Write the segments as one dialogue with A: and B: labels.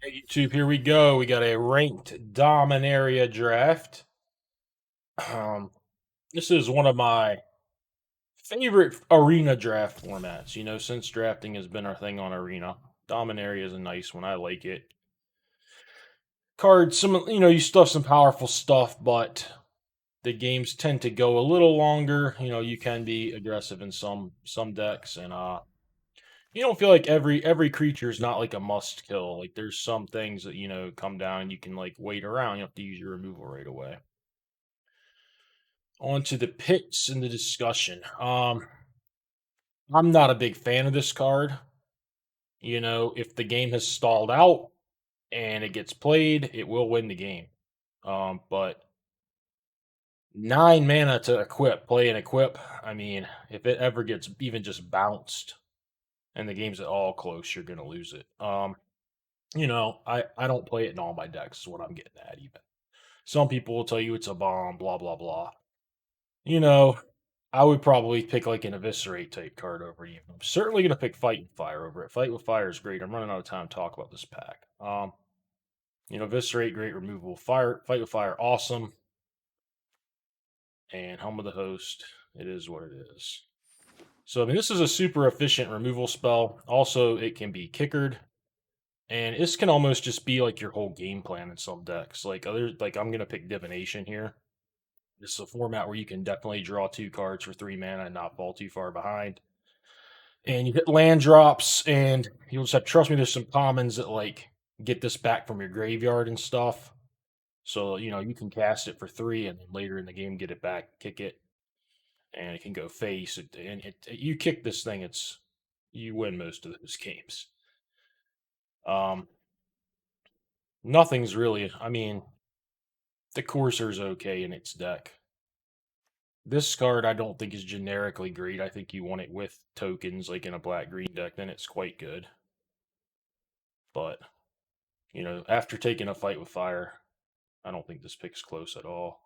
A: Hey, YouTube, here we go. We got a ranked Dominaria draft. Um, this is one of my favorite arena draft formats. Since drafting has been our thing on Arena, Dominaria is a nice one. I like it. Cards, you still have some powerful stuff, but the games tend to go a little longer. You can be aggressive in some decks, and you don't feel like every creature is not like a must kill. Like there's some things that come down and you can like wait around. You have to use your removal right away. On to the picks and the discussion. I'm not a big fan of this card. If the game has stalled out and it gets played, it will win the game. But 9 mana to equip, play and equip. I mean, if it ever gets even just bounced and the game's at all close, you're gonna lose it. I don't play it in all my decks, is what I'm getting at even. Some people will tell you it's a bomb, blah blah blah. You know, I would probably pick like an eviscerate type card over you. I'm certainly gonna pick Fight with Fire over it. Fight with Fire is great. I'm running out of time to talk about this pack. Eviscerate, great removal. Fight with Fire, awesome. And Helm of the Host, it is what it is. So I mean, this is a super efficient removal spell. Also, it can be kickered, and this can almost just be like your whole game plan in some decks. Like I'm gonna pick Divination here. This is a format where you can definitely draw 2 cards for 3 mana and not fall too far behind. And you hit land drops, and you'll just have to trust me. There's some commons that like get this back from your graveyard and stuff. So you can cast it for 3, and then later in the game get it back, kick it, and it can go face. You kick this thing, you win most of those games. Um, Nothing's really. I mean, the Courser's okay in its deck. This card I don't think is generically great. I think you want it with tokens, like in a black-green deck, then it's quite good. But, after taking a Fight with Fire, I don't think this pick's close at all.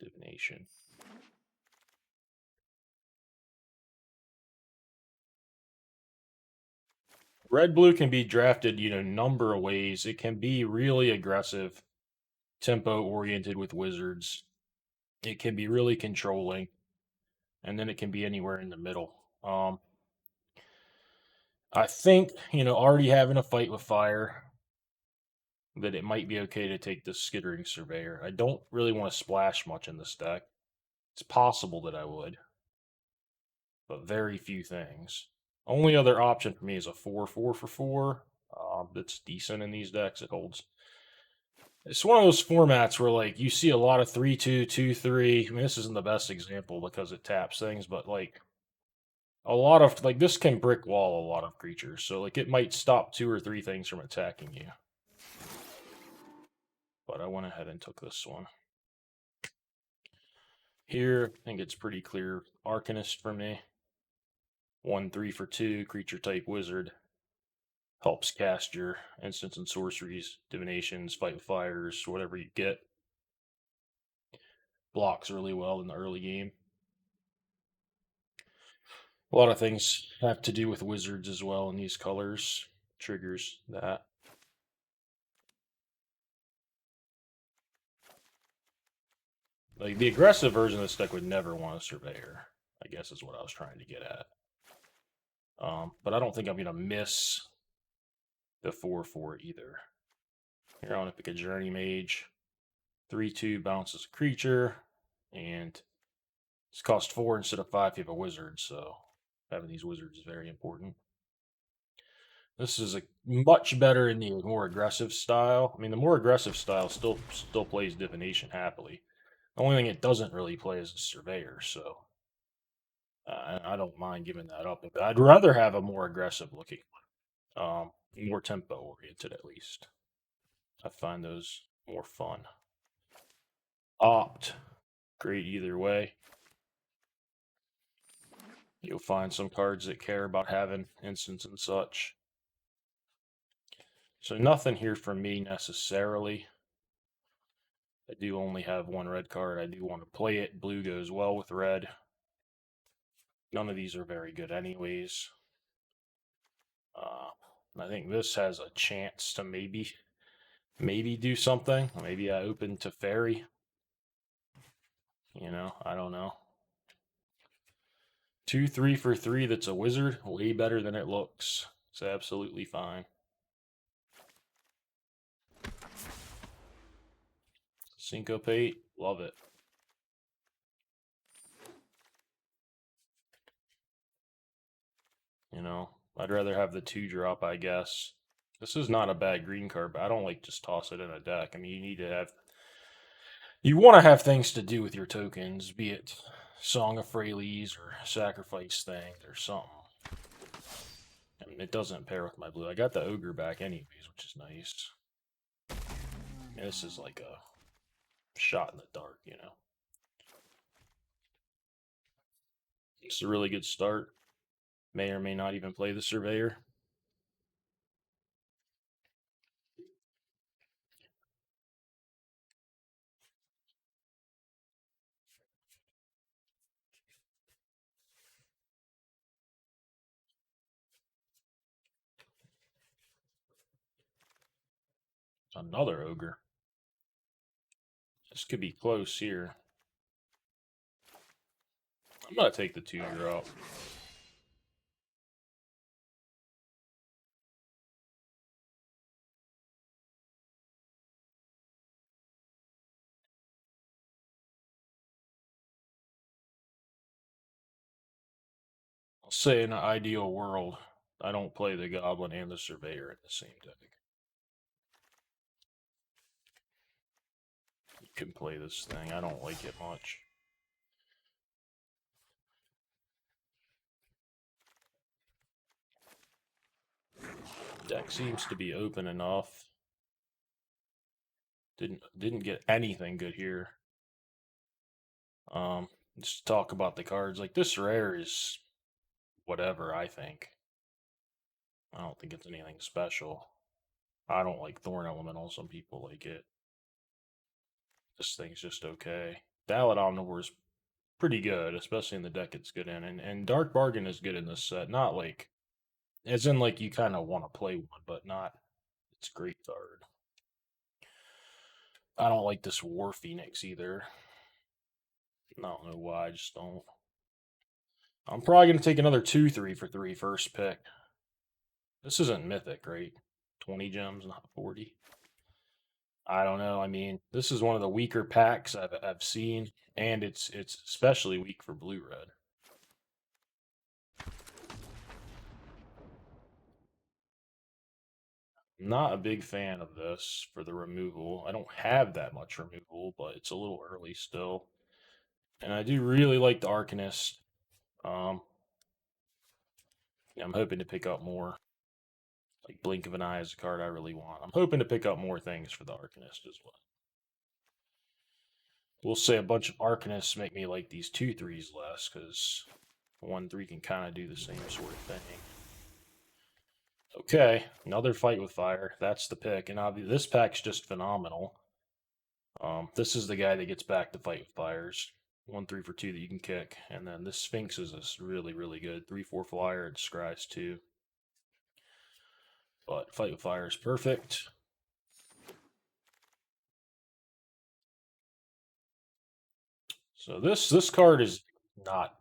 A: Divination. Red-blue can be drafted, number of ways. It can be really aggressive, tempo-oriented with wizards. It can be really controlling, and then it can be anywhere in the middle. I think, already having a Fight with Fire, that it might be okay to take the Skittering Surveyor. I don't really want to splash much in this deck. It's possible that I would, but very few things. Only other option for me is a 4/4 for 4. That's decent in these decks. It holds. It's one of those formats where like you see a lot of 3/2, 2/3. I mean, this isn't the best example because it taps things, but like a lot of like this can brick wall a lot of creatures. So like it might stop 2 or 3 things from attacking you. But I went ahead and took this one. Here, I think it's pretty clear. Arcanist for me. 1/3 for 2, creature type wizard. Helps cast your instants and sorceries, divinations, fight with fires, whatever you get. Blocks really well in the early game. A lot of things have to do with wizards as well in these colors. Triggers that. Like the aggressive version of this deck would never want a surveyor, I guess is what I was trying to get at. But I don't think I'm going to miss the 4/4 either. Here I want to pick a Journey Mage. 3/2 bounces a creature, and it's cost 4 instead of 5 if you have a wizard, so having these wizards is very important. This is a much better in the more aggressive style. I mean, the more aggressive style still plays divination happily. The only thing it doesn't really play is a surveyor, so I don't mind giving that up. But I'd rather have a more aggressive looking one, more tempo oriented at least. I find those more fun. Opt, great either way. You'll find some cards that care about having instants and such. So nothing here from me necessarily. I do only have 1 red card. I do want to play it. Blue goes well with red. None of these are very good anyways. I think this has a chance to maybe maybe do something. Maybe I open to fairy. You know, I don't know. 2-3 for 3 that's a wizard. Way better than it looks. It's absolutely fine. Syncopate. Love it. You know, I'd rather have the 2-drop, I guess. This is not a bad green card, but I don't like just toss it in a deck. I mean, you need to have... You want to have things to do with your tokens, be it Song of Freyleys or Sacrifice things or something. I mean, it doesn't pair with my blue. I got the Ogre back anyways, which is nice. And this is like a shot in the dark, you know. It's a really good start. May or may not even play the Surveyor. Another Ogre. This could be close here. I'm going to take the 2-drop. I'll say in an ideal world, I don't play the Goblin and the Surveyor in the same deck. You can play this thing. I don't like it much. Deck seems to be open enough. Didn't get anything good here. Just talk about the cards. Like this rare is whatever, I think. I don't think it's anything special. I don't like Thorn Elemental. Some people like it. This thing's just okay. Dallet Omnivore is pretty good, especially in the deck it's good in. And Dark Bargain is good in this set. Not like, as in like you kind of want to play one, but not, it's a great card. I don't like this War Phoenix either. I don't know why, I just don't. I'm probably going to take another 2-3 for 3 first pick. This isn't Mythic, right? 20 gems, not 40. I don't know. I mean, this is one of the weaker packs I've seen, and it's especially weak for blue red. Not a big fan of this for the removal. I don't have that much removal, but it's a little early still. And I do really like the Arcanist. Um, I'm hoping to pick up more. Like Blink of an Eye is a card I really want. I'm hoping to pick up more things for the Arcanist as well. We'll say a bunch of Arcanists make me like these 2-3s less, because 1-3 can kind of do the same sort of thing. Okay, another Fight with Fire. That's the pick, and obviously this pack's just phenomenal. This is the guy that gets back to Fight with Fires. 1-3 for 2 that you can kick, and then this Sphinx is really, really good. 3-4 flyer, it scries 2. But Fight with Fire is perfect. So this card is not.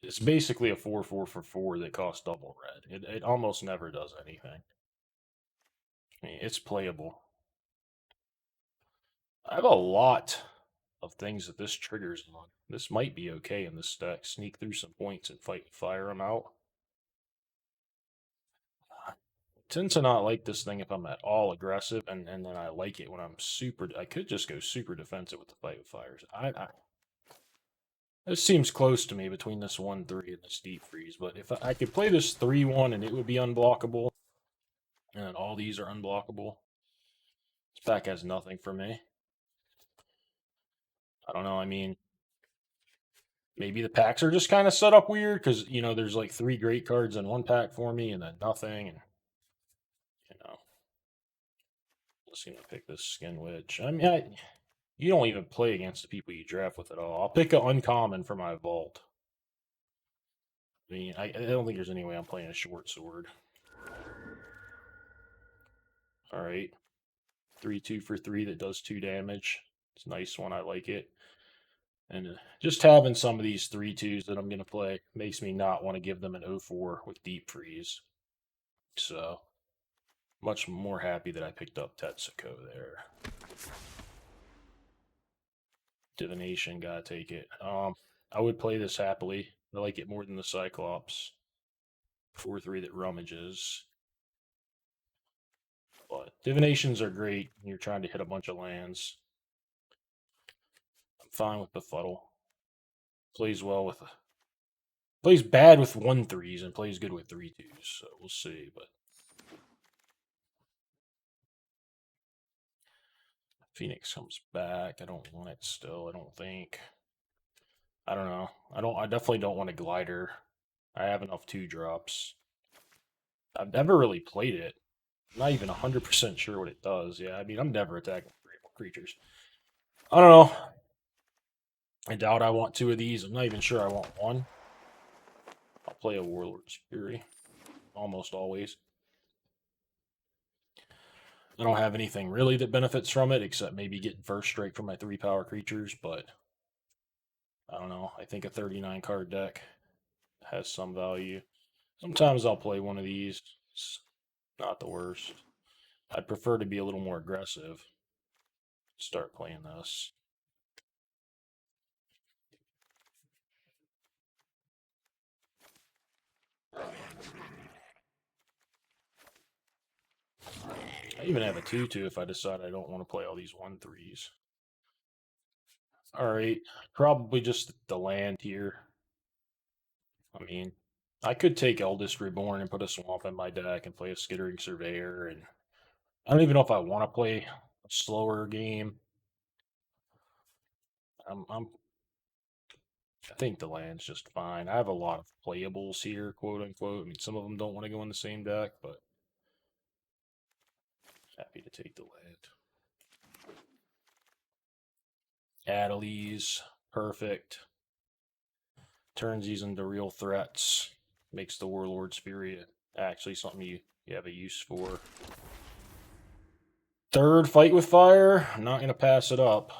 A: It's basically a 4-4 for 4 that costs double red. It almost never does anything. I mean, it's playable. I have a lot of things that this triggers on. This might be okay in this deck. Sneak through some points and Fight with Fire them out. I tend to not like this thing if I'm at all aggressive, and then I like it when I'm super. I could just go super defensive with the Fight with Fires. This seems close to me between this 1-3 and this Deep Freeze, but if I could play this 3-1 and it would be unblockable, and all these are unblockable, this pack has nothing for me. I don't know, I mean, maybe the packs are just kind of set up weird, because, you know, there's like 3 great cards in one pack for me, and then nothing, and, you know. Let's see, I'm gonna pick this Skin Witch. I mean, you don't even play against the people you draft with at all. I'll pick an uncommon for my vault. I mean, I don't think there's any way I'm playing a short sword. All right. 3/2 for 3 that does 2 damage. It's a nice one. I like it. And just having some of these 3/2s that I'm going to play makes me not want to give them an 0/4 with Deep Freeze. So, much more happy that I picked up Tetsuko there. Divination, gotta take it. I would play this happily. I like it more than the Cyclops. 4/3 that rummages. But divinations are great when you're trying to hit a bunch of lands. I'm fine with Befuddle. Plays well with plays bad with 1/3s and plays good with 3/2s. So we'll see. But Phoenix comes back. I don't want it still. I don't think. I don't know. I definitely don't want a glider. I have enough 2-drops. I've never really played it. I'm not even 100% sure what it does. Yeah, I mean, I'm never attacking creatures. I don't know. I doubt I want 2 of these. I'm not even sure I want 1. I'll play a Warlord's Fury. Almost always. I don't have anything really that benefits from it, except maybe getting first strike from my 3-power creatures, but I don't know. I think a 39 card deck has some value. Sometimes I'll play one of these. It's not the worst. I'd prefer to be a little more aggressive. Start playing this. I even have a 2/2 if I decide I don't want to play all these 1/3s. Alright, probably just the land here. I mean, I could take Eldest Reborn and put a swamp in my deck and play a Skittering Surveyor, and I don't even know if I want to play a slower game. I think the land's just fine. I have a lot of playables here, quote unquote. I mean, some of them don't want to go in the same deck, but happy to take the land. Adelies, perfect. Turns these into real threats. Makes the Warlord's Fury actually something you have a use for. Third Fight with Fire. I'm not going to pass it up.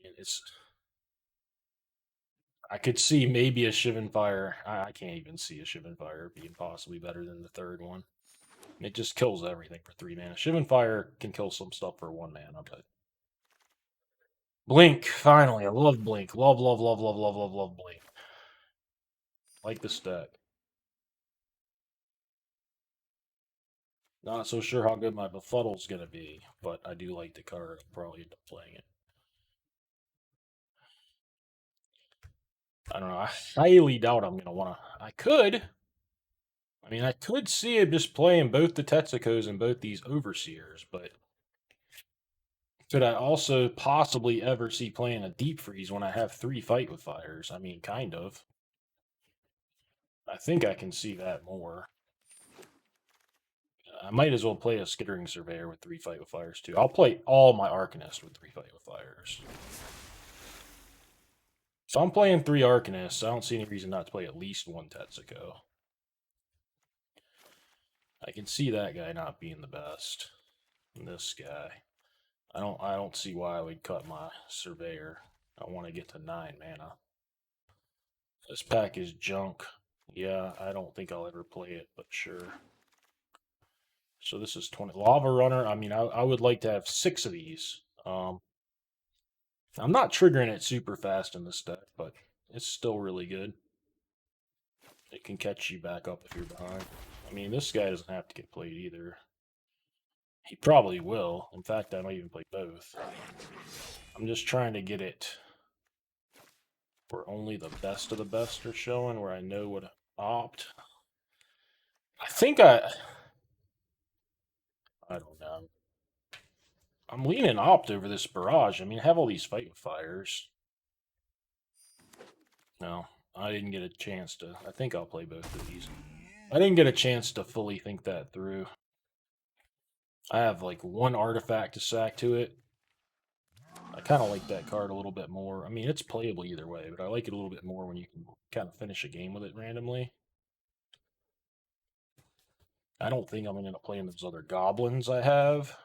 A: It's. I could see maybe a Shivan Fire. I can't even see a Shivan Fire being possibly better than the third one. It just kills everything for 3 mana. Shivan Fire can kill some stuff for 1 mana, but Blink, finally. I love Blink. Love, love, love, love, love, love, love Blink. Like this deck. Not so sure how good my Befuddle's gonna be, but I do like the card. I'll probably end up playing it. I don't know. I highly doubt I'm gonna wanna. I could. I mean, I could see him just playing both the Tetsukos and both these Overseers, but could I also possibly ever see playing a Deep Freeze when I have 3 Fight with Fires? I mean, kind of. I think I can see that more. I might as well play a Skittering Surveyor with 3 Fight with Fires too. I'll play all my Arcanists with 3 Fight with Fires. So I'm playing 3 Arcanists. I don't see any reason not to play at least 1 Tetsuko. I can see that guy not being the best. And this guy. I don't see why I would cut my Surveyor. I want to get to 9 mana. This pack is junk. Yeah, I don't think I'll ever play it, but sure. So this is 20. Lava Runner, I mean, I would like to have 6 of these. I'm not triggering it super fast in this deck, but it's still really good. It can catch you back up if you're behind. I mean, this guy doesn't have to get played either. He probably will. In fact, I might even play both. I'm just trying to get it where only the best of the best are showing, where I know what to opt. I think I don't know. I'm leaning opt over this barrage. I mean, I have all these fight with fires. No, I didn't get a chance to. I think I'll play both of these. I didn't get a chance to fully think that through. I have like 1 artifact to sack to it. I kind of like that card a little bit more. I mean, it's playable either way, but I like it a little bit more when you can kind of finish a game with it randomly. I don't think I'm going to play in those other goblins I have.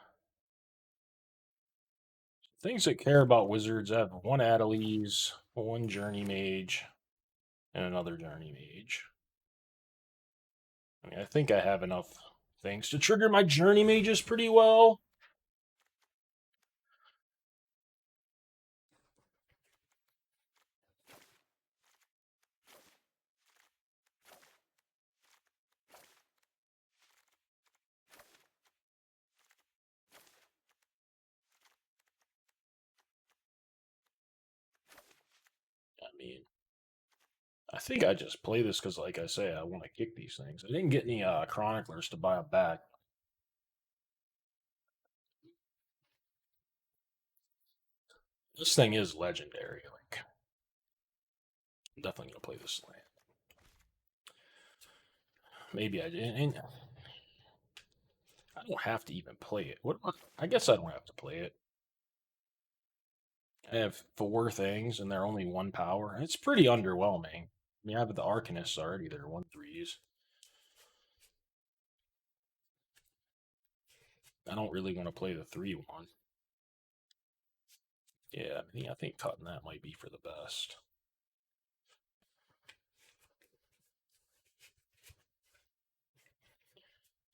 A: Things that care about wizards, I have one Adelies, one Journey Mage, and another Journey Mage. I mean, I think I have enough things to trigger my Journey Mages pretty well. I mean, I think I just play this because, like I say, I want to kick these things. I didn't get any Chroniclers to buy them back. This thing is legendary. Like, I'm definitely gonna play this land. Maybe I didn't. I don't have to even play it. What? I guess I don't have to play it. I have 4 things and they're only 1 power. It's pretty underwhelming. I mean, I have the Arcanists already. They're 1/3s. I don't really want to play the 3/1. Yeah, I think cutting that might be for the best.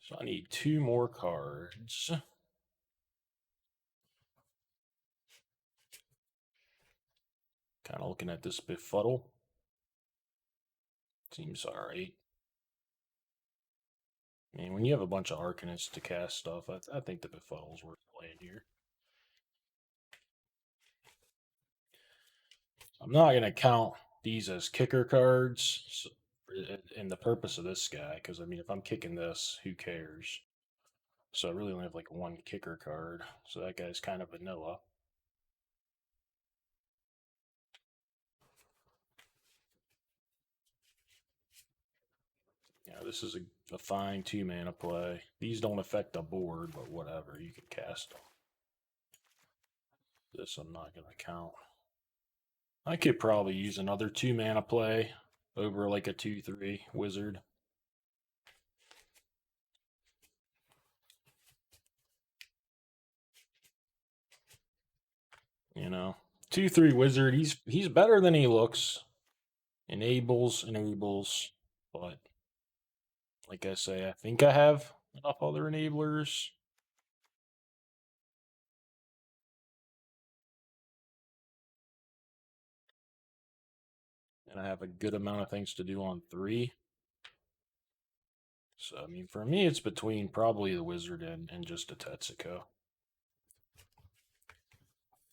A: So I need 2 more cards. Kind of looking at this befuddle. Seems alright. I mean, when you have a bunch of Arcanists to cast stuff, I think the befuddle's worth playing here. I'm not going to count these as kicker cards in the purpose of this guy, because I mean, if I'm kicking this, who cares? So I really only have like 1 kicker card, so that guy's kind of vanilla. Yeah, this is a fine 2-mana play. These don't affect the board, but whatever, you can cast them. This I'm not going to count. I could probably use another 2-mana play over like a 2/3 wizard. You know, 2/3 wizard. He's better than he looks. Enables, but like I say, I think I have enough other enablers. And I have a good amount of things to do on 3. So, I mean, for me, it's between probably the wizard and just a Tetsuko.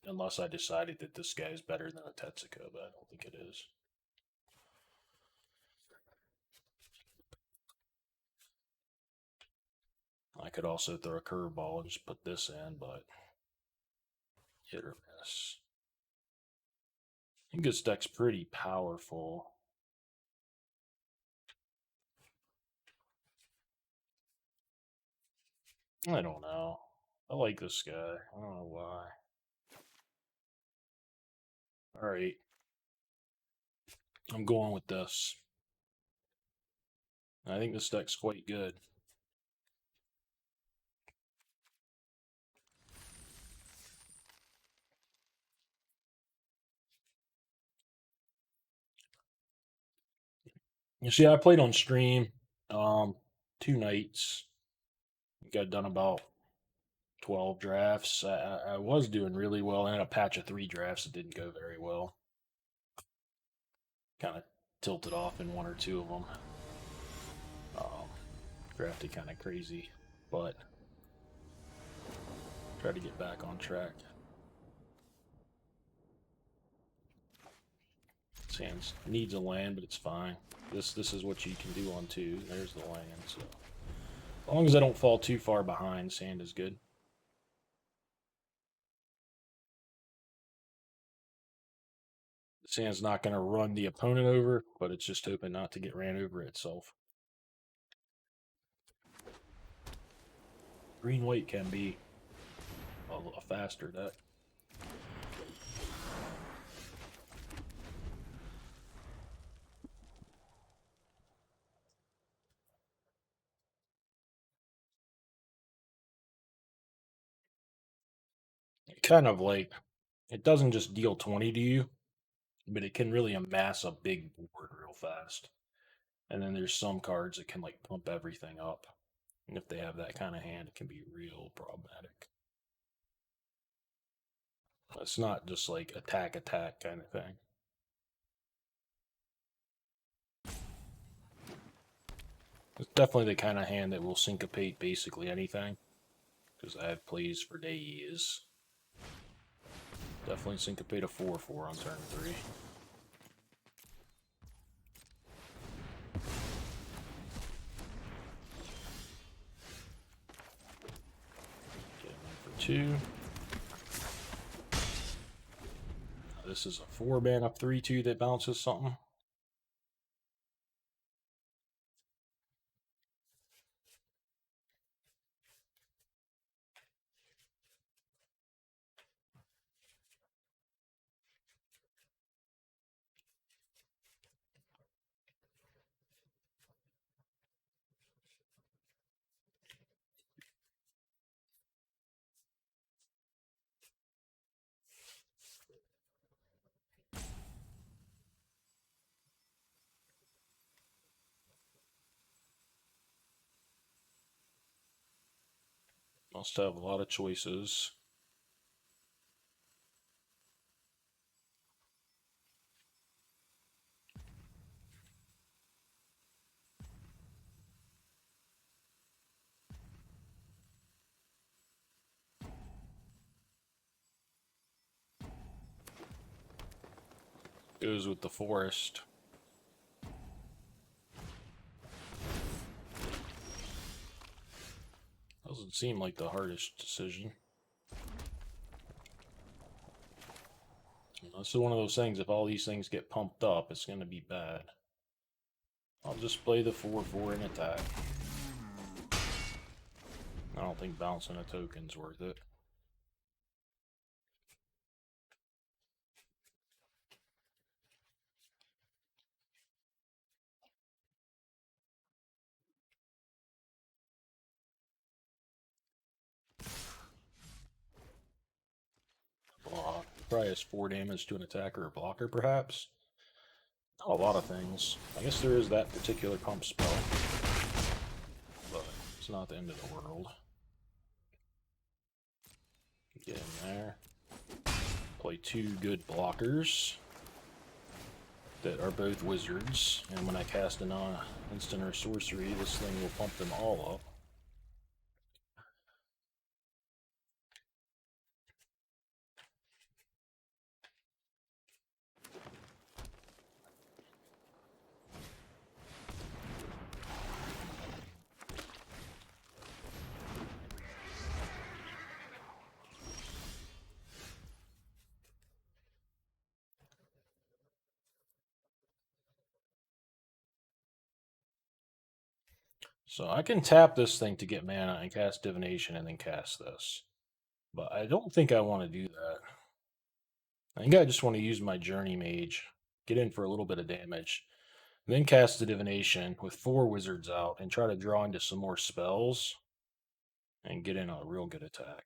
A: Unless I decided that this guy is better than a Tetsuko, but I don't think it is. I could also throw a curveball and just put this in, but hit or miss. I think this deck's pretty powerful. I don't know. I like this guy. I don't know why. Alright. I'm going with this. I think this deck's quite good. You see, I played on stream 2 nights. Got done about 12 drafts. I was doing really well. I had a patch of 3 drafts that didn't go very well. Kind of tilted off in 1 or 2 of them. Drafted kind of crazy, but try to get back on track. Sands needs a land, but it's fine. This is what you can do on 2. There's the land, so as long as I don't fall too far behind, sand is good. The sand's not going to run the opponent over, but it's just hoping not to get ran over itself. Green-white can be a faster deck. kind of like, it doesn't just deal 20 to you, but it can really amass a big board real fast. And then there's some cards that can like pump everything up. And if they have that kind of hand, it can be real problematic. It's not just like attack kind of thing. It's definitely the kind of hand that will syncopate basically anything. Because I've plays for days. Definitely syncopate a 4/4 on turn 3. Get him in for 2. This is a 4-mana 3/2 that bounces something. Must have a lot of choices. Goes with the forest. Doesn't seem like the hardest decision. This is one of those things, if all these things get pumped up, it's going to be bad. I'll just play the 4/4 and attack. I don't think bouncing a token's worth it. Block. Probably has 4 damage to an attacker or blocker, perhaps. Not a lot of things. I guess there is that particular pump spell. But it's not the end of the world. Get in there. Play 2 good blockers that are both wizards, and when I cast a non-instant or sorcery, this thing will pump them all up. So I can tap this thing to get mana and cast Divination and then cast this. But I don't think I want to do that. I think I just want to use my Journey Mage, get in for a little bit of damage, then cast the Divination with 4 wizards out and try to draw into some more spells and get in a real good attack.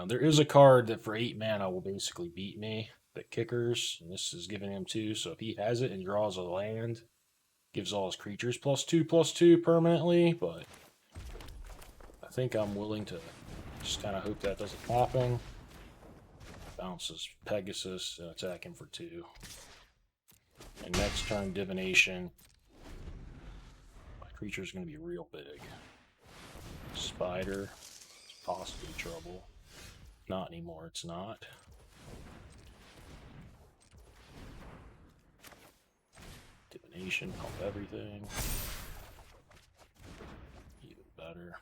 A: There is a card that for 8 mana will basically beat me, that Kickers, and this is giving him 2, so if he has it and draws a land, gives all his creatures +2/+2 permanently, but I think I'm willing to just kind of hope that doesn't happen. Bounces Pegasus and attack him for 2. And next turn, Divination. My creature's going to be real big. Spider. It's possibly trouble. Not anymore, it's not. Divination, pump everything. Even better.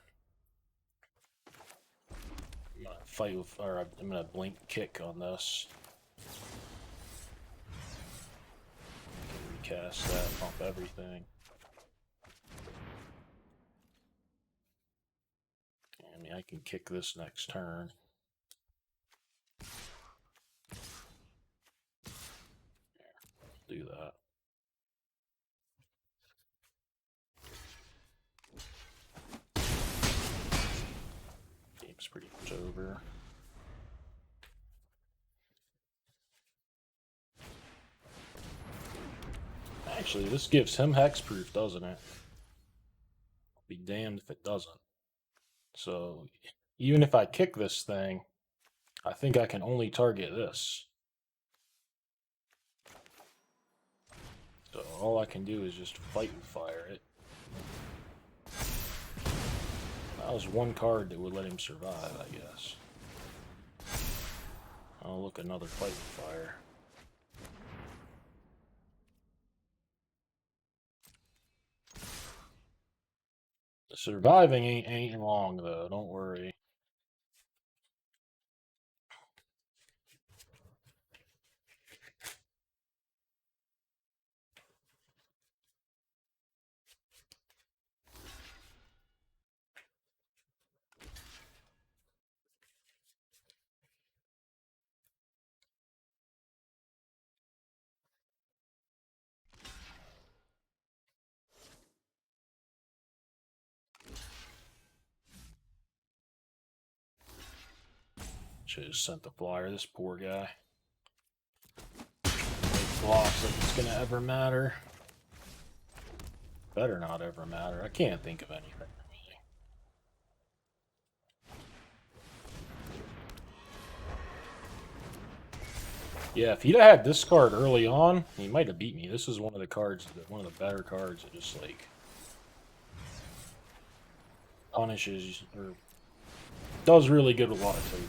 A: I'm gonna fight with, or I'm gonna blink kick on this. Recast that, pump everything. I mean, I can kick this next turn. Do that. pretty much over. Actually, this gives him hexproof, doesn't it? I'll be damned if it doesn't. So, even if I kick this thing, I think I can only target this. So all I can do is just fight and fire it. That was one card that would let him survive, I guess. Oh, look, another fight and fire. The surviving ain't long, though. Don't worry. Should have sent the flyer. This poor guy. Flops like it's gonna ever matter. Better not ever matter. I can't think of anything really. Yeah, if he'd have had this card early on, he might have beat me. This is one of the cards, one of the better cards that just like punishes or does really good with a lot of tokens.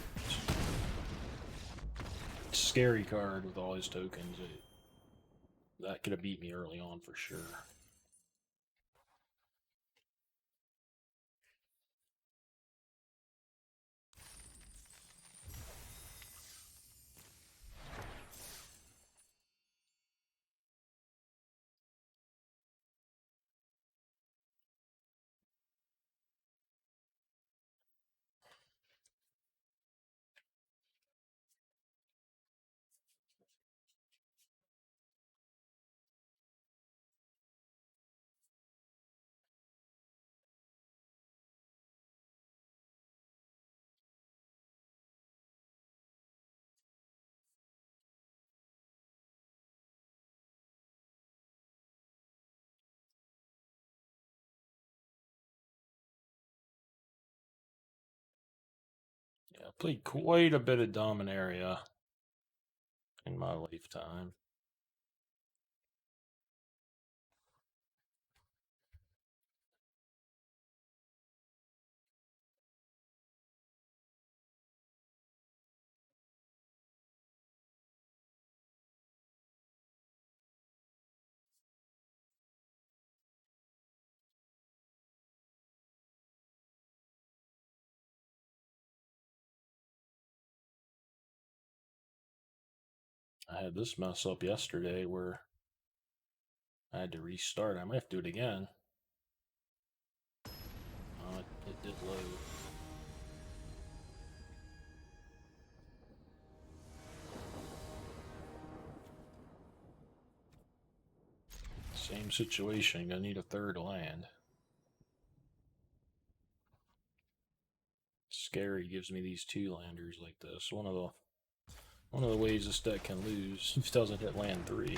A: Scary card with all his tokens. That could have beat me early on for sure. Yeah, I played quite a bit of Dominaria in my lifetime. I had this mess up yesterday where I had to restart. I might have to do it again. Oh, it did load. Same situation. Gonna need a third land. Scary gives me these two landers like this. One of the ways this deck can lose if it doesn't hit land 3.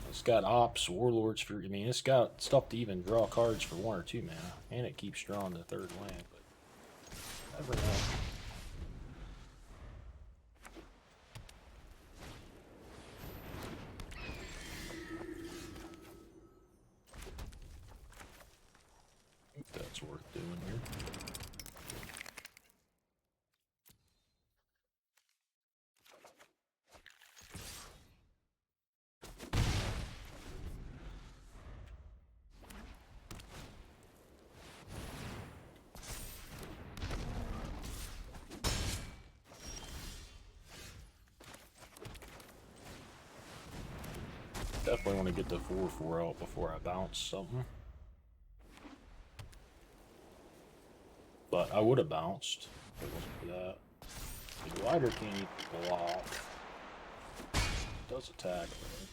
A: It's got ops, warlords for. I mean, it's got stuff to even draw cards for 1 or 2 mana, and it keeps drawing the third land. But never know. I think that's worth doing here. Definitely want to get the 4/4 out before I bounce something. But I would have bounced if it wasn't for that. The glider can't even block. It does attack though.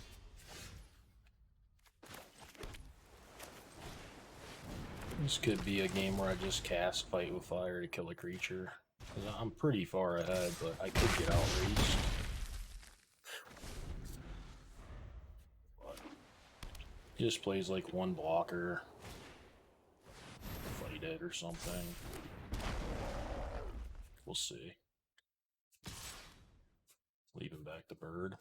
A: This could be a game where I just cast Fight with Fire to kill a creature. 'Cause I'm pretty far ahead, but I could get outraged. Just plays like one blocker. Fight it or something. We'll see. Leaving back the bird.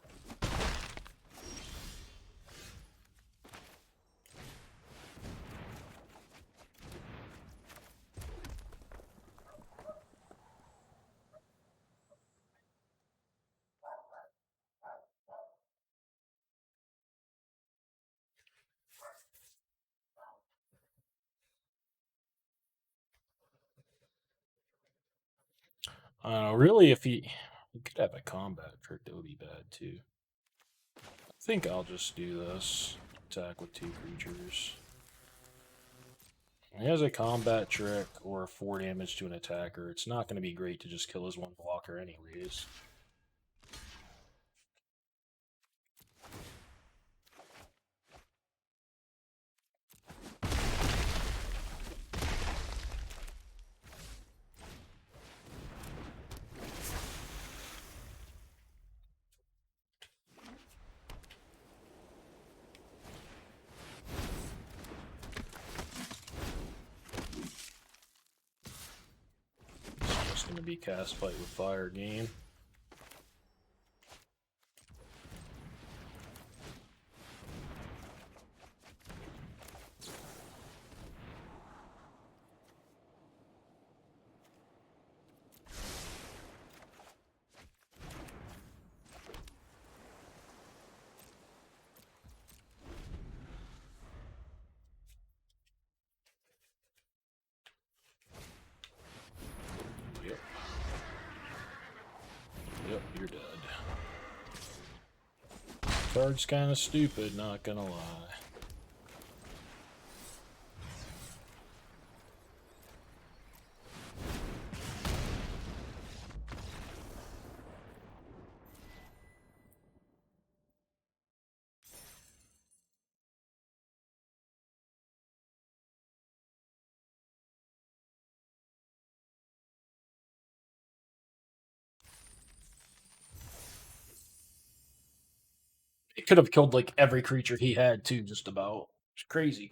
A: Really, if he could have a combat trick, that would be bad too. I think I'll just do this. Attack with 2 creatures. He has a combat trick or 4 damage to an attacker. It's not going to be great to just kill his one blocker anyways. It's just going to be cast Fight with Fire game. Yep. Yep, you're dead. Card's kind of stupid, not gonna lie. It could have killed like every creature he had too, just about. It's crazy.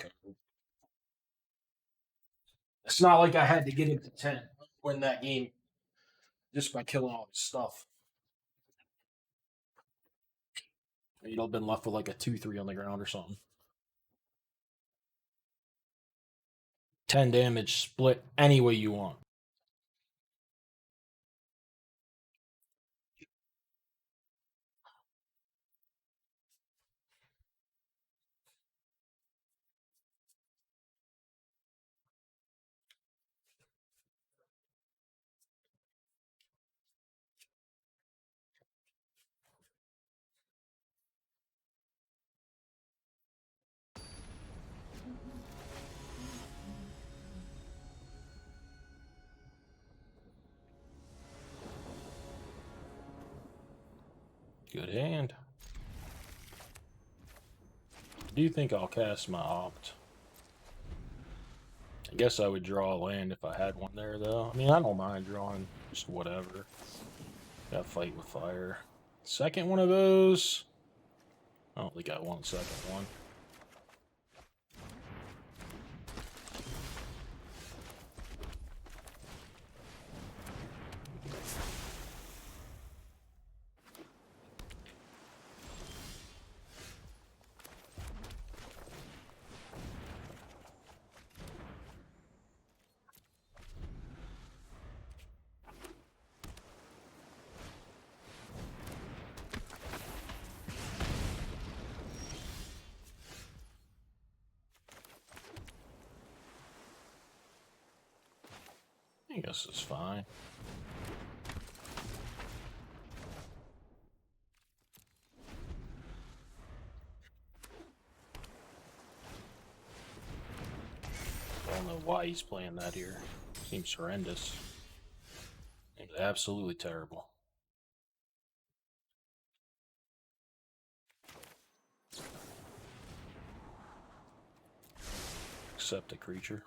A: It's not like I had to get into 10 win that game just by killing all his stuff. You'd have been left with like a 2-3 on the ground or something. 10 damage split any way you want. Good hand. I do think I'll cast my Opt. I guess I would draw a land if I had one there, though. I mean, I don't mind drawing just whatever. Got Fight with Fire. Second one of those. I don't think I want second one. I guess it's fine. I don't know why he's playing that here. Seems horrendous. Seems absolutely terrible. Accept a creature.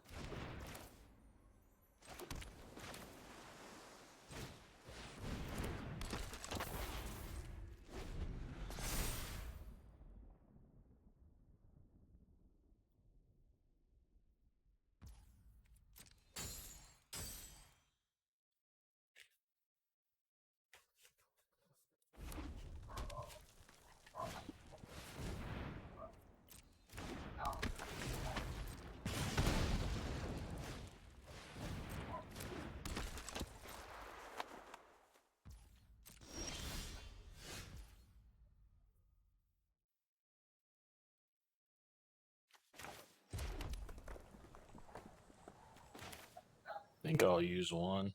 A: think I'll use one.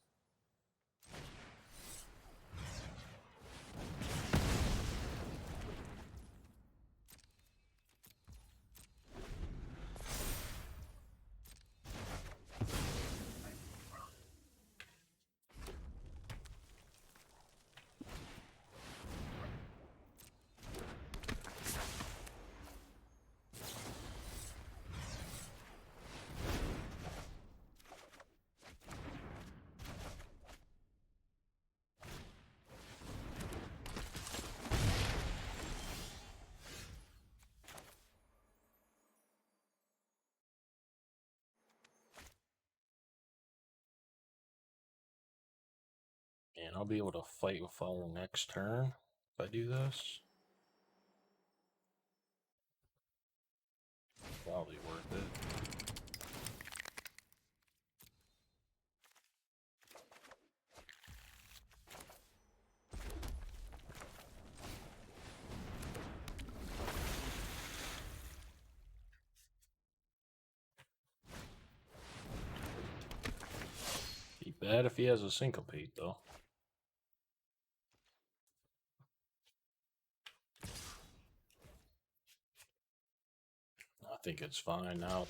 A: And I'll be able to fight with fire next turn if I do this. Probably worth it. Be bad if he has a syncopate, though. I think it's fine now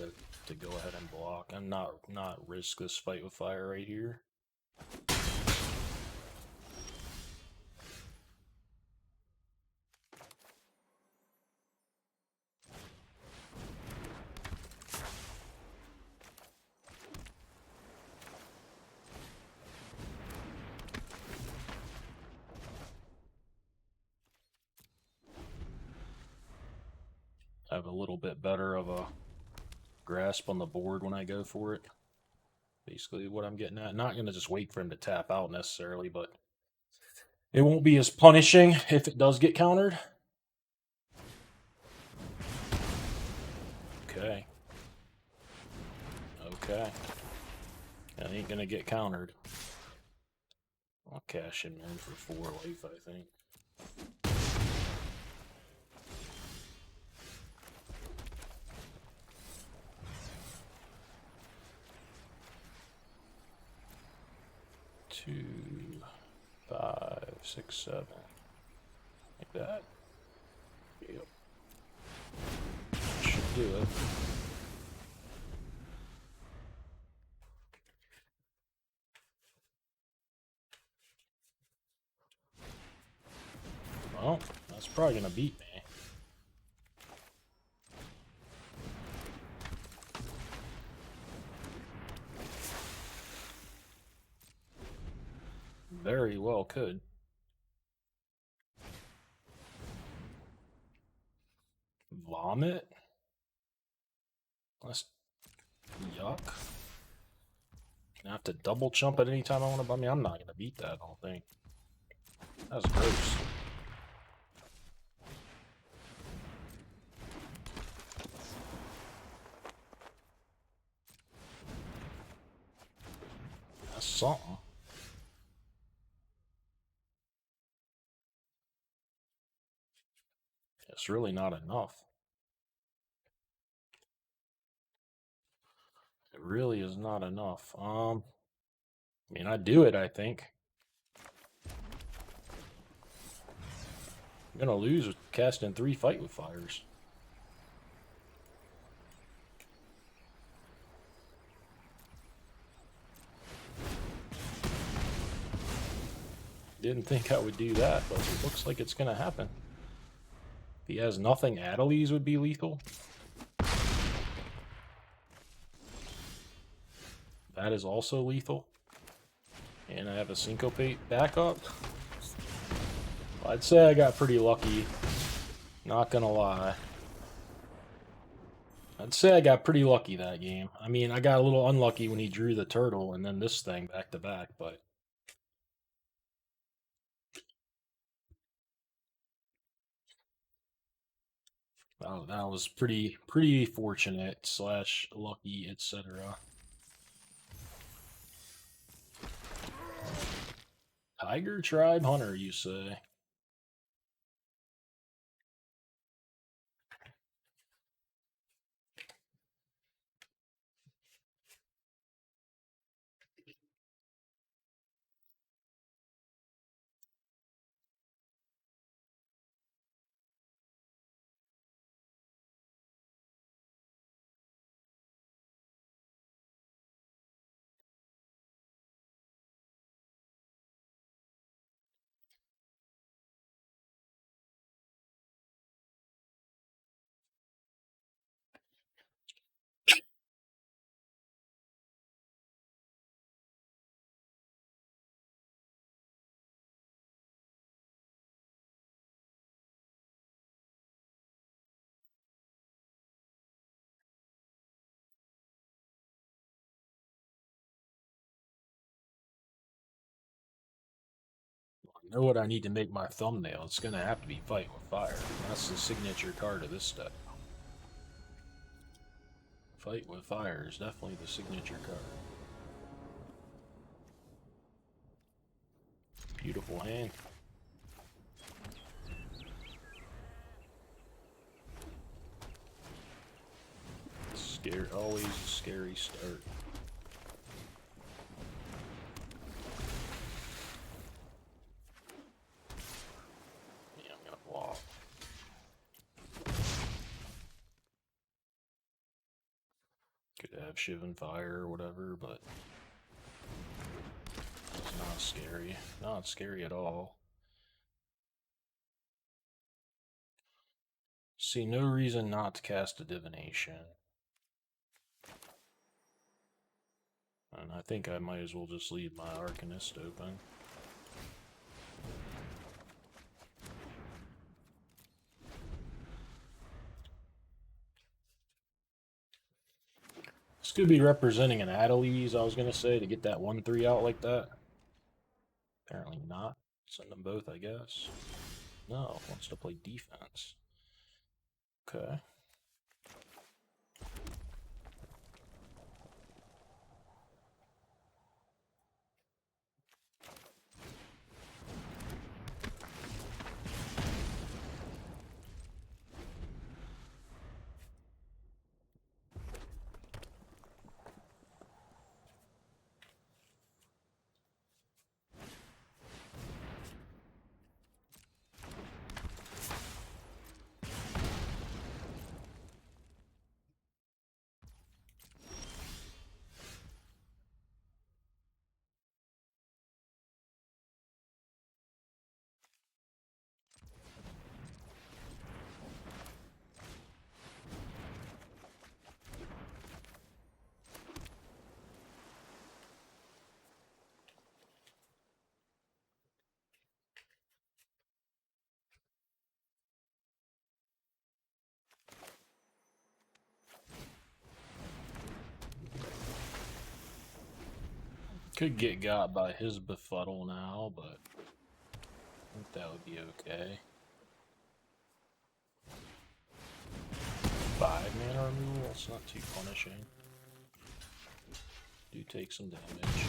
A: to go ahead and block and not risk this fight with fire right here. I have a little bit better of a grasp on the board when I go for it. Basically what I'm getting at. Not going to just wait for him to tap out necessarily, but it won't be as punishing if it does get countered. Okay. Okay. That ain't going to get countered. I'll cash him in for 4 life, I think. Two, 5, 6, 7. Like that. Yep. Should do it. Well, that's probably gonna beat me. Very well could. Vomit? That's yuck. I have to double jump at any time I want to. I mean, I'm not gonna beat that, I don't think. That's gross. That's something. It's really not enough. It really is not enough. I mean, I do it, I think. I'm gonna lose with casting 3 fight with fires. Didn't think I would do that, but it looks like it's gonna happen. If he has nothing, Adelies would be lethal. That is also lethal. And I have a syncopate backup. I'd say I got pretty lucky. Not gonna lie. I'd say I got pretty lucky that game. I mean, I got a little unlucky when he drew the turtle and then this thing back to back, but that was pretty fortunate / lucky, etc. Tiger Tribe Hunter, you say? know what I need to make my thumbnail? It's gonna have to be Fight with Fire. That's the signature card of this deck. Fight with Fire is definitely the signature card. Beautiful hand. Scary, always a scary start. Yeah, I'm gonna block. Could have Shivan Fire or whatever, but it's not scary. Not scary at all. See no reason not to cast a Divination. And I think I might as well just leave my Arcanist open. This could be representing an Adelies, I was going to say, to get that 1-3 out like that. Apparently not. Send them both, I guess. No, wants to play defense. Okay. Could get got by his Befuddle now, but I think that would be okay. 5-mana removal, that's not too punishing. Do take some damage.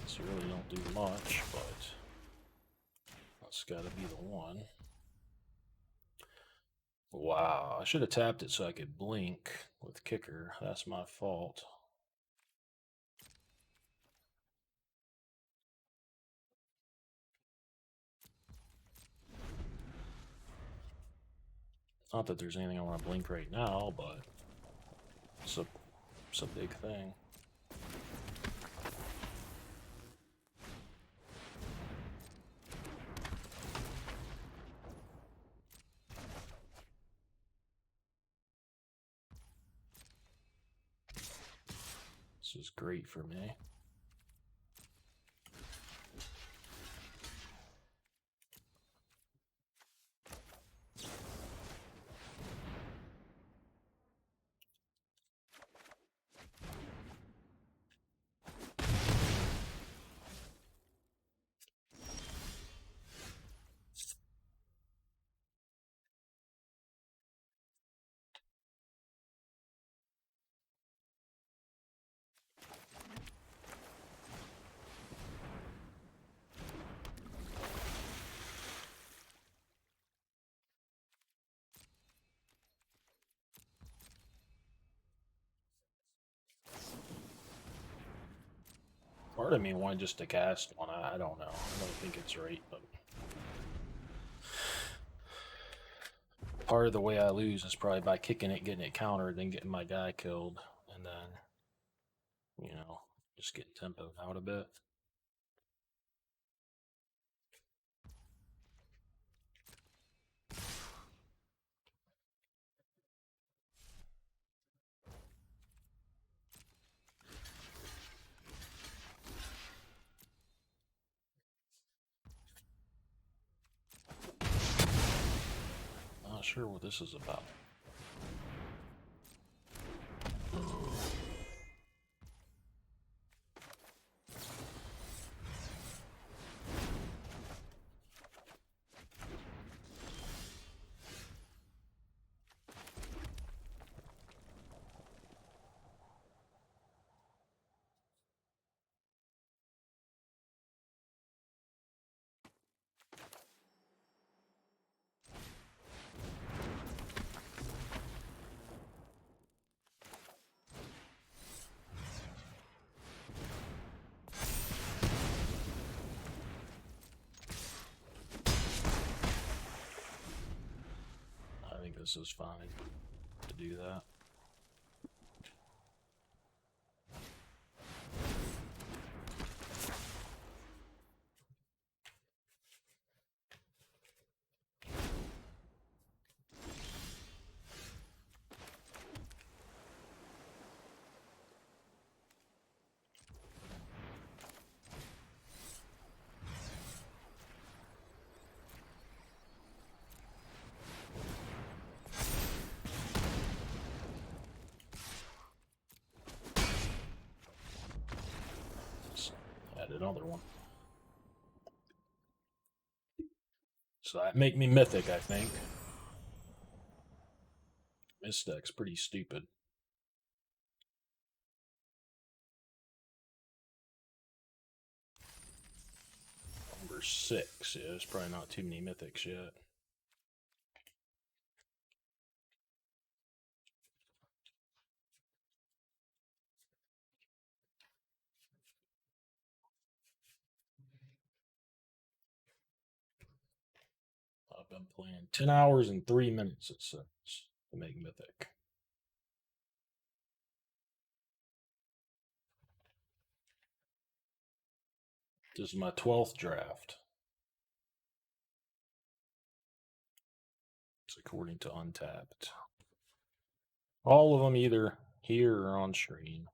A: This really don't do much, but that's gotta be the one. Wow, I should have tapped it so I could blink with kicker. That's my fault. Not that there's anything I want to blink right now, but it's a big thing. This is great for me. Part of me wanted just to cast one. I don't know. I don't think it's right, but part of the way I lose is probably by kicking it, getting it countered, then getting my guy killed, and then, just getting tempoed out a bit. sure what this is about. I think this is fine to do that. Add another one. So that make me Mythic, I think. This deck's pretty stupid. Number 6. Yeah, there's probably not too many Mythics yet. I've been playing 10 hours and 3 minutes, it says, to make Mythic. This is my 12th draft. It's according to Untapped. All of them either here or on stream.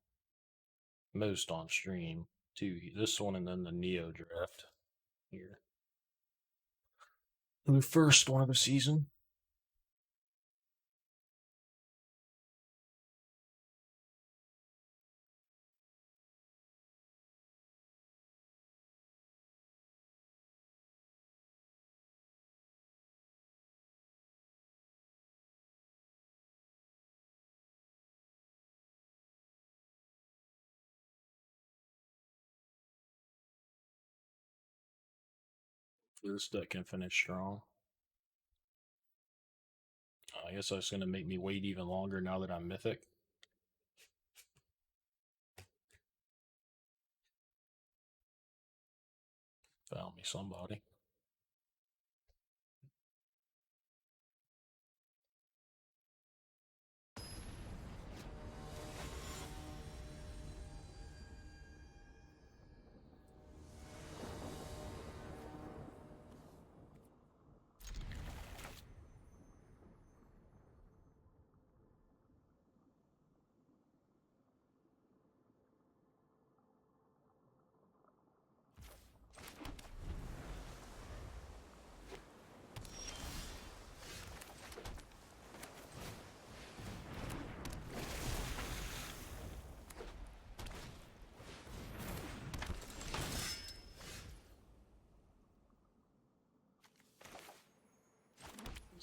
A: Most on stream. This one and then the Neo draft here. The first one of the season. This deck can finish strong. I guess that's going to make me wait even longer now that I'm Mythic. Found me somebody.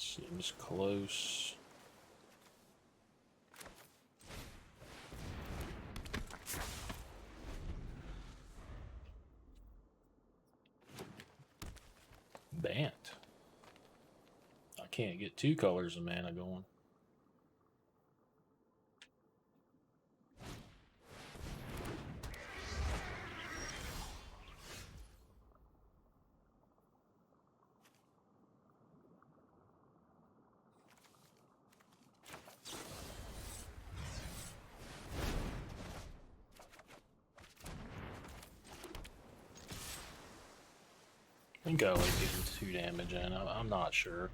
A: Seems close. Bant. I can't get 2 colors of mana going. I think I only did 2 damage in. I'm not sure.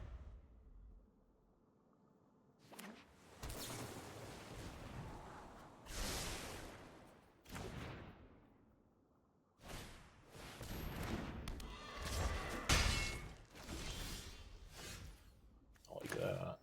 A: Like that.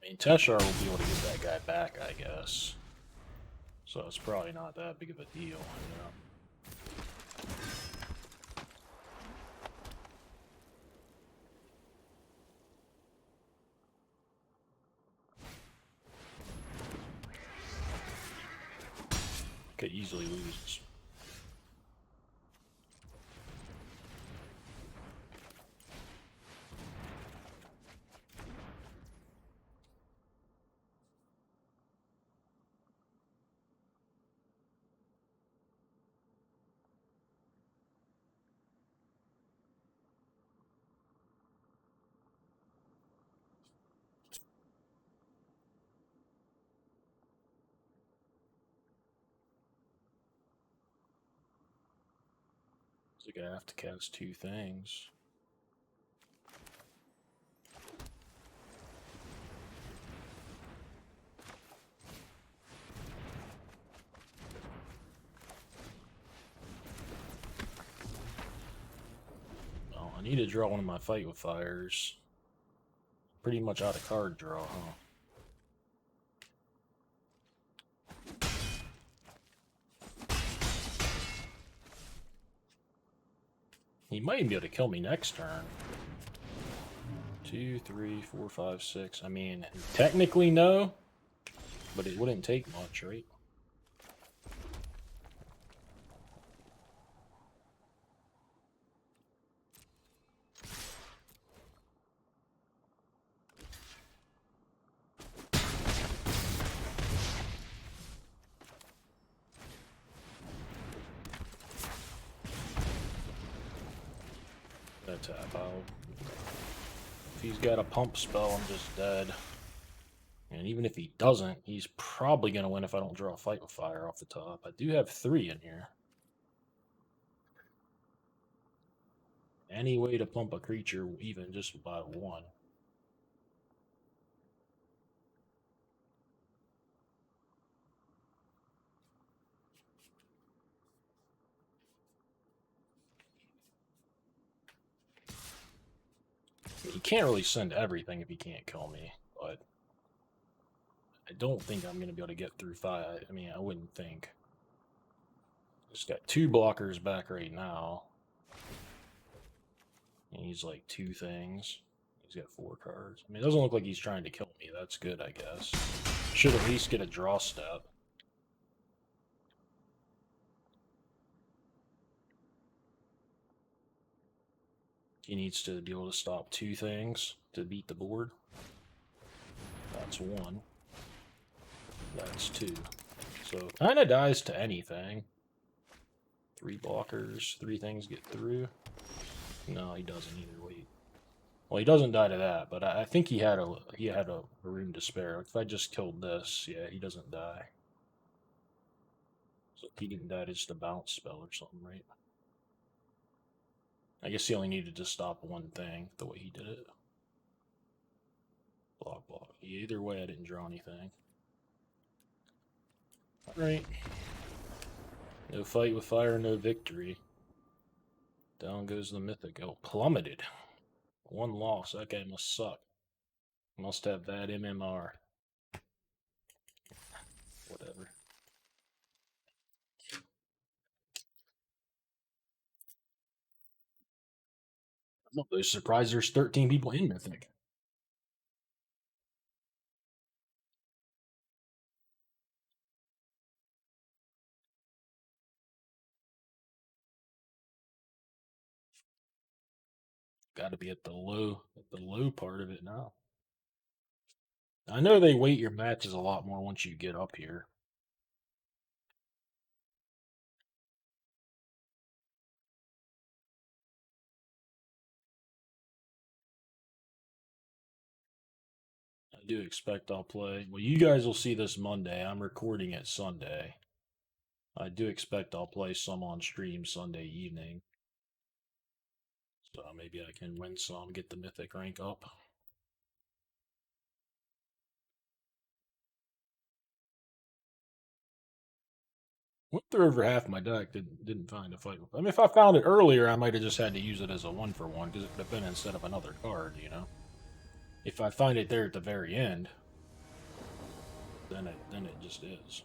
A: I mean, Teshar will be able to get that guy back, I guess. So it's probably not that big of a deal, you know. Could easily lose. So I have to cast 2 things. Oh, I need to draw one of my Fight with Fires. Pretty much out of card draw, huh? He might even be able to kill me next turn. 2, 3, 4, 5, 6. I mean, technically no, but it wouldn't take much, right? Tap out. If he's got a pump spell, I'm just dead. And even if he doesn't, he's probably going to win if I don't draw a Fight with Fire off the top. I do have 3 in here. Any way to pump a creature, even just by 1. He can't really send everything if he can't kill me, but I don't think I'm going to be able to get through 5. I mean, I wouldn't think. Just got 2 blockers back right now. And he's like 2 things. He's got 4 cards. I mean, it doesn't look like he's trying to kill me. That's good, I guess. Should at least get a draw step. He needs to be able to stop 2 things to beat the board. That's 1. That's 2. So kind of dies to anything. 3 blockers, 3 things get through. No, he doesn't either. Wait. Well, he doesn't die to that, but I think he had a room to spare. If I just killed this, yeah, he doesn't die. So he didn't die to just a bounce spell or something, right? I guess he only needed to stop 1 thing the way he did it. Block, block. Either way, I didn't draw anything. Alright. No Fight with Fire, no victory. Down goes the Mythic. Oh, plummeted. 1 loss. That guy must suck. Must have bad MMR. Whatever. I'm not surprised there's 13 people in Mythic. Got to be at the low part of it now. I know they weight your matches a lot more once you get up here. I do expect I'll play. Well, you guys will see this Monday. I'm recording it Sunday. I do expect I'll play some on stream Sunday evening. So maybe I can win some, get the Mythic rank up. Went through over half my deck, didn't find a Fight with. I mean, if I found it earlier, I might have just had to use it as a 1-for-1, because it would have been instead of another card, you know? If I find it there at the very end, then it just is.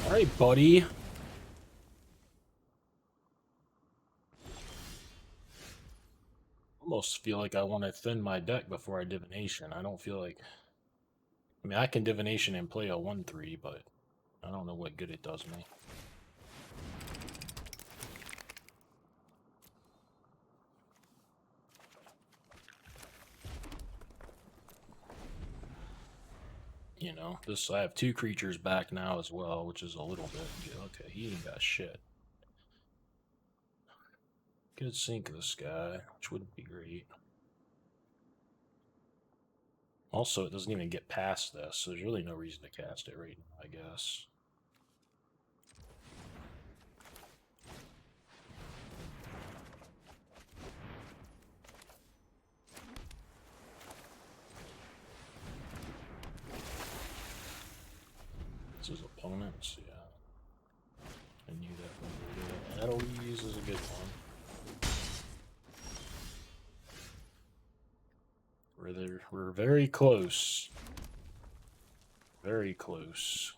A: All right, buddy. Almost feel like I want to thin my deck before I divination. I don't feel like. I mean, I can divination and play a 1/3, but I don't know what good it does me. You know, this I have 2 creatures back now as well, which is a little bit. Okay, he ain't got shit. Could sink this guy, which wouldn't be great. Also, it doesn't even get past this, so there's really no reason to cast it right now, I guess. This is opponents, yeah. I knew that one. Adelise is a good one. We're very close. Very close.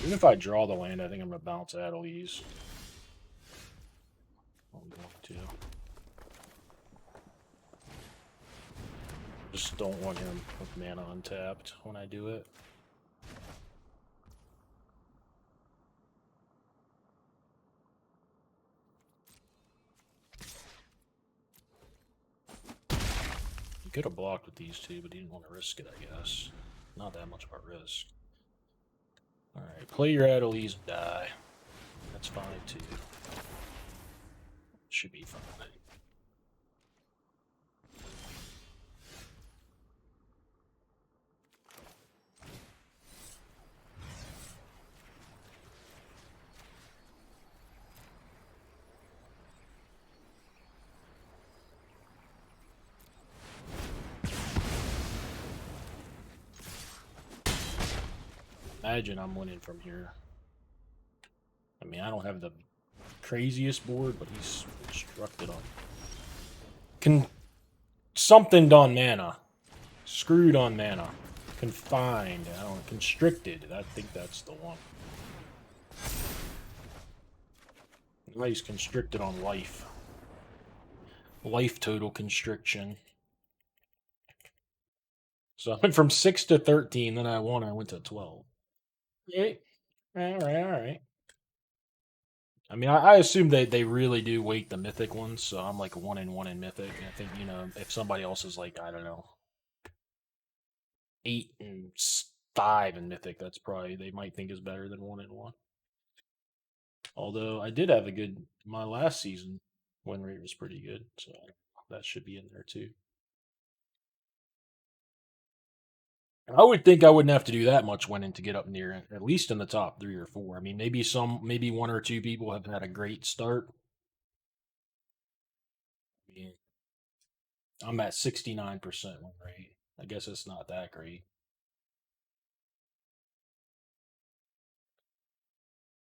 A: Even if I draw the land, I think I'm gonna bounce Adelise. I'm going to. Just don't want him with mana untapped when I do it. He could have blocked with these two, but he didn't want to risk it, I guess. Not that much of a risk. Alright, play your Adelise and die. That's fine too. Should be fine. Imagine I'm winning from here. I mean, I don't have the craziest board, but he's constructed on. Something on mana. Screwed on mana. Confined. I don't know. Constricted. I think that's the one. Now he's constricted on life. Life total constriction. So I went from 6 to 13, then I won, I went to 12. Right. Alright. I mean, I assume they really do weight the mythic ones, so I'm like 1-1 in mythic. And I think, you know, if somebody else is like, I don't know, 8-5 in mythic, that's probably, they might think is better than 1-1. Although I did have a good, my last season win rate was pretty good, so that should be in there too. I would think I wouldn't have to do that much winning to get up near at least in the top 3 or 4. I mean, maybe 1 or 2 people have had a great start. I mean, I'm at 69% win rate. I guess it's not that great.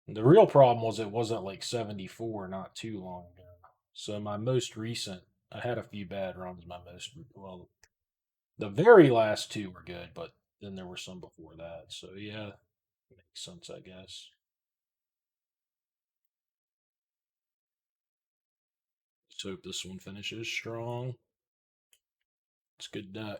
A: The real problem was it wasn't like 74 not too long ago. So my most recent, I had a few bad runs. Well, the very last 2 were good, but then there were some before that. So yeah, makes sense, I guess. Let's hope this one finishes strong. It's good deck.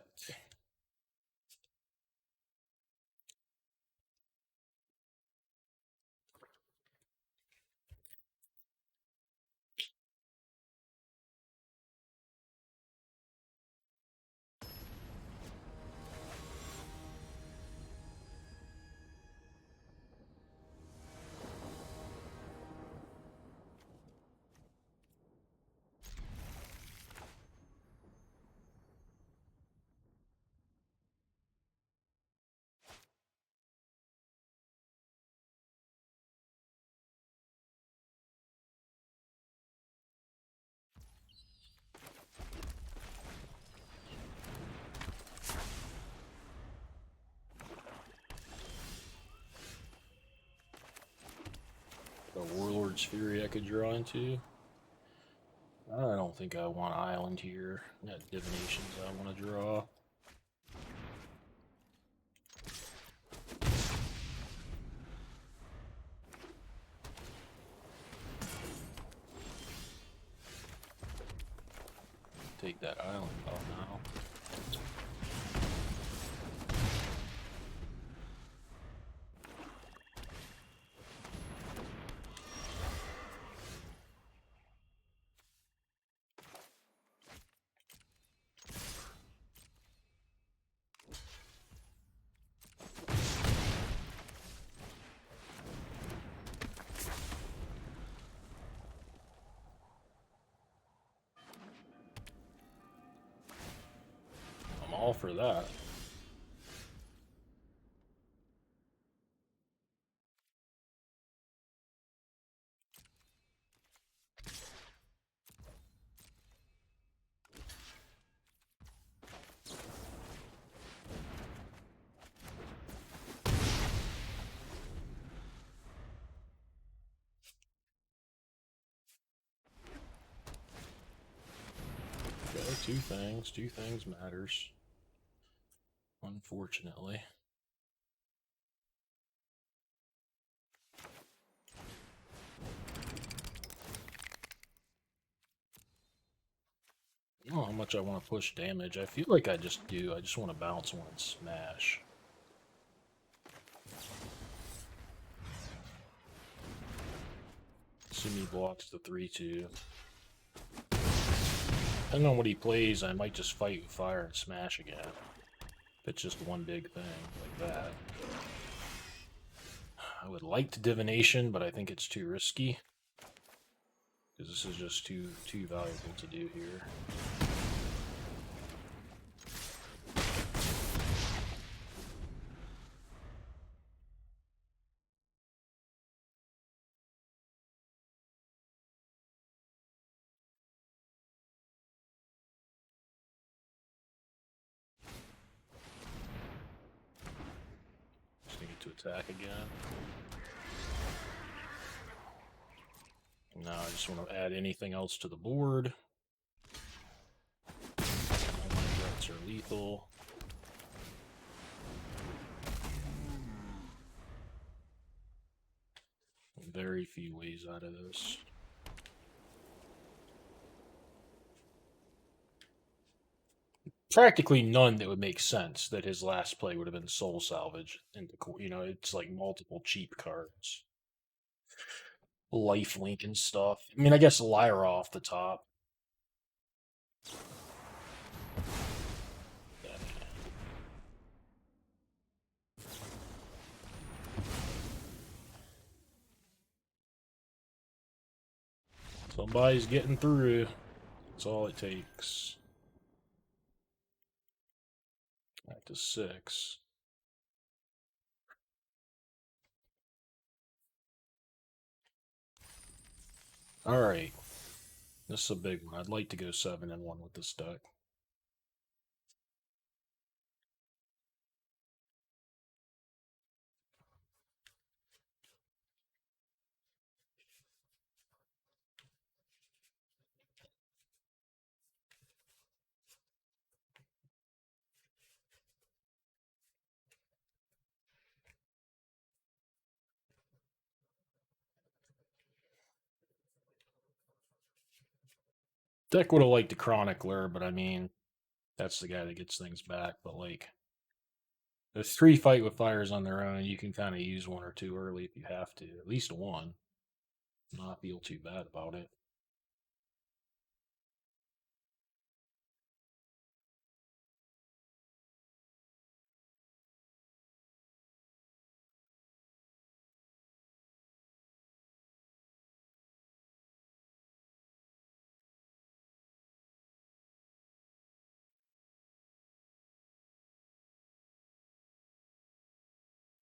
A: A Warlord's Fury I could draw into. I don't think I want Island here. Got divinations I want to draw. Take that island off now. I'm all for that. Okay, two things matters. Unfortunately. I don't know how much I want to push damage. I feel like I just do. I just want to bounce one and smash. Simi blocks the 3-2. Depending on what he plays, I might just fight with fire and smash again. If it's just one big thing like that. I would like to divination, but I think it's too risky. Because this is just too valuable to do here. Just gonna get to attack again. Now I just want to add anything else to the board. All my threats are lethal. Very few ways out of this. Practically none that would make sense that his last play would have been Soul Salvage. You know, it's like multiple cheap cards. Lifelink and stuff. I mean, I guess Lyra off the top. Somebody's getting through. That's all it takes. Back to 6. Alright. This is a big one. I'd like to go 7-1 with this deck. Deck would have liked the Chronicler, but I mean, that's the guy that gets things back. But like, there's 3 fight with fires on their own. You can kind of use 1 or 2 early if you have to. At least 1. Not feel too bad about it.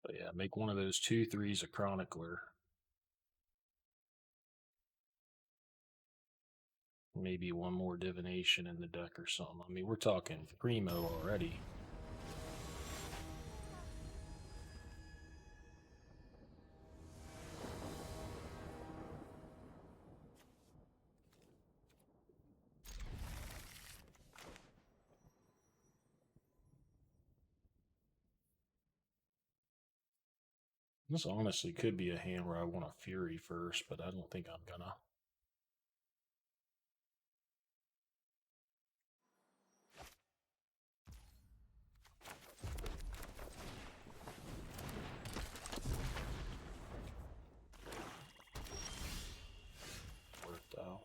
A: But yeah, make one of those 2/3s a Chronicler. Maybe 1 more divination in the deck or something. I mean, we're talking primo already. This honestly could be a hand where I want a Fury first, but I don't think I'm gonna. Worked out.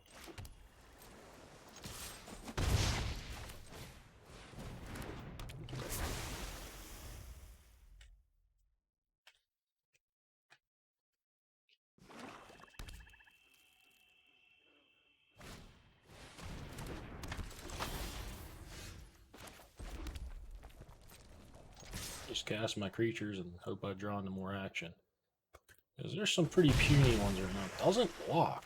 A: Just cast my creatures and hope I draw into more action. Because there's some pretty puny ones right now. Doesn't block.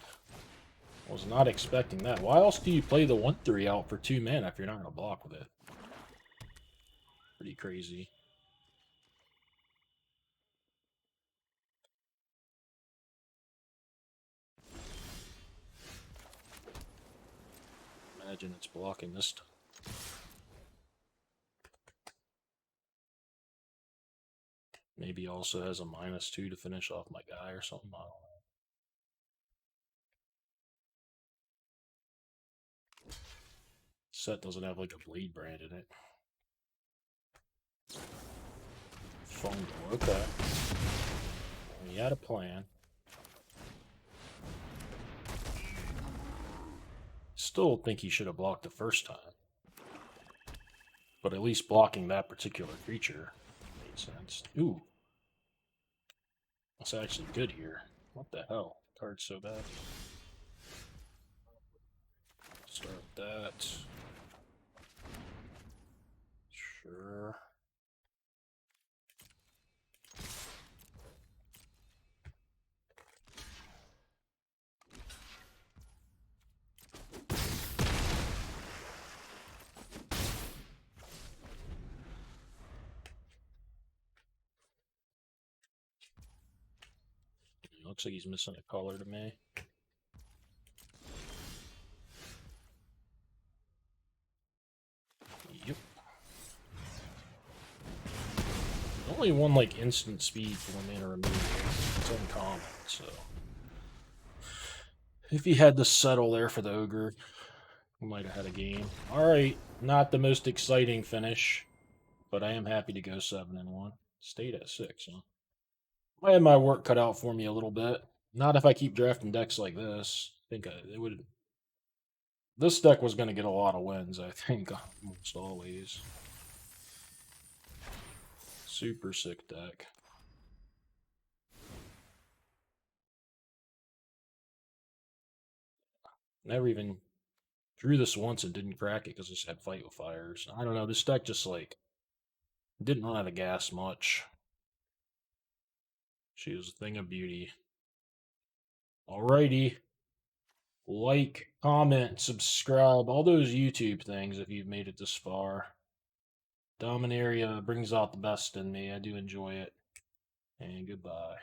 A: Was not expecting that. Why else do you play the 1/3 out for 2 mana if you're not going to block with it? Pretty crazy. Imagine it's blocking this time. Maybe also has a -2 to finish off my guy or something. I don't know. Set doesn't have like a blade brand in it. Fungal, okay. He had a plan. Still think he should have blocked the first time. But at least blocking that particular creature made sense. Ooh. That's actually good here. What the hell? Card's so bad. Start that. Sure. Looks like he's missing a color to me. Yep. Only one like instant speed for 1 mana remove. It's uncommon, so if he had to settle there for the ogre, we might have had a game. Alright, not the most exciting finish, but I am happy to go 7-1. Stayed at 6, huh? I had my work cut out for me a little bit. Not if I keep drafting decks like this. I think it would. This deck was going to get a lot of wins, I think, almost always. Super sick deck. Never even drew this once and didn't crack it because I just had Fight with Fires. I don't know, this deck just like didn't run out of gas much. She was a thing of beauty. Alrighty. Like, comment, subscribe, all those YouTube things if you've made it this far. Dominaria brings out the best in me. I do enjoy it. And goodbye.